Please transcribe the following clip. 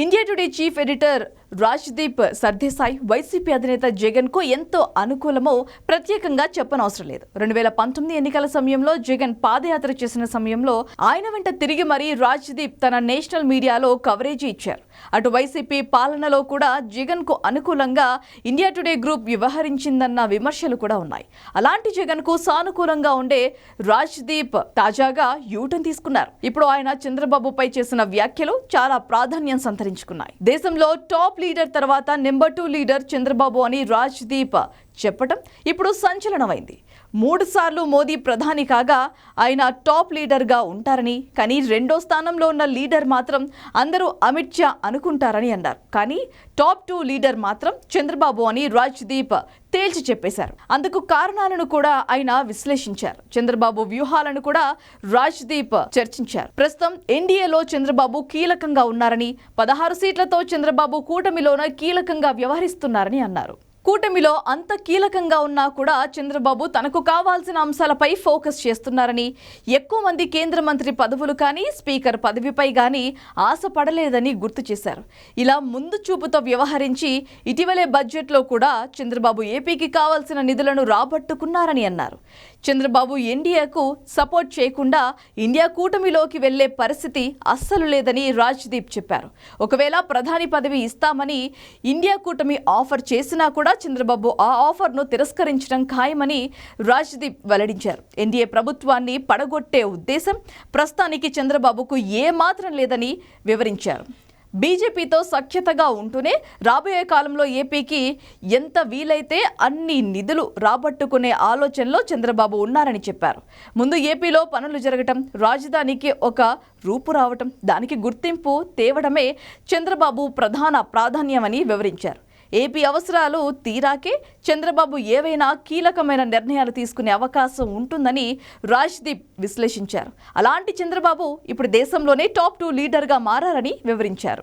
India today chief editor Rajdeep Sardesai YCP అధినేత జగన్ కు ఎంతో అనుకూలమో ప్రత్యేకంగా చెప్పనవసరం లేదు. 2019 ఎన్నికల సమయంలో జగన్ పాదయాత్ర చేసిన సమయంలో ఆయన వెంట తిరిగి మరీ రాజ్దీప్ తన నేషనల్ మీడియాలో కవరేజీ ఇచ్చారు. అటు వైసీపీ పాలనలో కూడా జగన్ కు అనుకూలంగా ఇండియా టుడే గ్రూప్ వ్యవహరించిందన్న విమర్శలు కూడా ఉన్నాయి. అలాంటి జగన్ కు సానుకూలంగా ఉండే రాజ్దీప్ తాజాగా యూటర్న్ తీసుకున్నారు. ఇప్పుడు ఆయన చంద్రబాబుపై చేసిన వ్యాఖ్యలు చాలా ప్రాధాన్యం సంతరించుకున్నాయి. దేశంలో టాప్ లీడర్ తర్వాత నెంబర్ 2 లీడర్ చంద్రబాబు అని రాజ్దీప్ చెప్పటం ఇప్పుడు సంచలనమైంది. 3 సార్లు మోదీ ప్రధాని కాగా ఆయన టాప్ లీడర్గా ఉంటారని, కానీ 2వ స్థానంలో ఉన్న లీడర్ మాత్రం అందరూ అమిత్ షా అనుకుంటారని అన్నారు. కానీ టాప్ 2 లీడర్ మాత్రం చంద్రబాబు అని రాజ్దీప్ తేల్చి చెప్పేశారు. అందుకు కారణాలను కూడా ఆయన విశ్లేషించారు. చంద్రబాబు వ్యూహాలను కూడా రాజ్దీప్ చర్చించారు. ప్రస్తుతం ఎన్డీఏలో చంద్రబాబు కీలకంగా ఉన్నారని, 16 సీట్లతో చంద్రబాబు కూటమిలోనే కీలకంగా వ్యవహరిస్తున్నారని అన్నారు. కూటమిలో అంత కీలకంగా ఉన్నా కూడా చంద్రబాబు తనకు కావాల్సిన అంశాలపై ఫోకస్ చేస్తున్నారని, ఎక్కువ మంది కేంద్ర మంత్రి పదవులు కానీ స్పీకర్ పదవిపై కానీ ఆశపడలేదని గుర్తు చేశారు. ఇలా ముందు చూపుతో వ్యవహరించి ఇటీవలే బడ్జెట్లో కూడా చంద్రబాబు ఏపీకి కావాల్సిన నిధులను రాబట్టుకున్నారని అన్నారు. చంద్రబాబు ఎన్డీఏకు సపోర్ట్ చేయకుండా ఇండియా కూటమిలోకి వెళ్లే పరిస్థితి అస్సలు లేదని రాజ్దీప్ చెప్పారు. ఒకవేళ ప్రధాని పదవి ఇస్తామని ఇండియా కూటమి ఆఫర్ చేసినా కూడా చంద్రబాబు ఆ ఆఫర్ను తిరస్కరించడం ఖాయమని రాజ్దీప్ వెల్లడించారు. ఎన్డీఏ ప్రభుత్వాన్ని పడగొట్టే ఉద్దేశం ప్రస్తుతానికి చంద్రబాబుకు ఏమాత్రం లేదని వివరించారు. బీజేపీతో సఖ్యతగా ఉంటూనే రాబోయే కాలంలో ఏపీకి ఎంత వీలైతే అన్ని నిధులు రాబట్టుకునే ఆలోచనలో చంద్రబాబు ఉన్నారని చెప్పారు. ముందు ఏపీలో పనులు జరగటం, రాజధానికి ఒక రూపు రావటం, దానికి గుర్తింపు తేవడమే చంద్రబాబు ప్రధాన ప్రాధాన్యమని వివరించారు. ఏపీ అవసరాలు తీరాకే చంద్రబాబు ఏవైనా కీలకమైన నిర్ణయాలు తీసుకునే అవకాశం ఉంటుందని రాజ్దీప్ విశ్లేషించారు. అలాంటి చంద్రబాబు ఇప్పుడు దేశంలోనే టాప్ 2 లీడర్గా మారారని వివరించారు.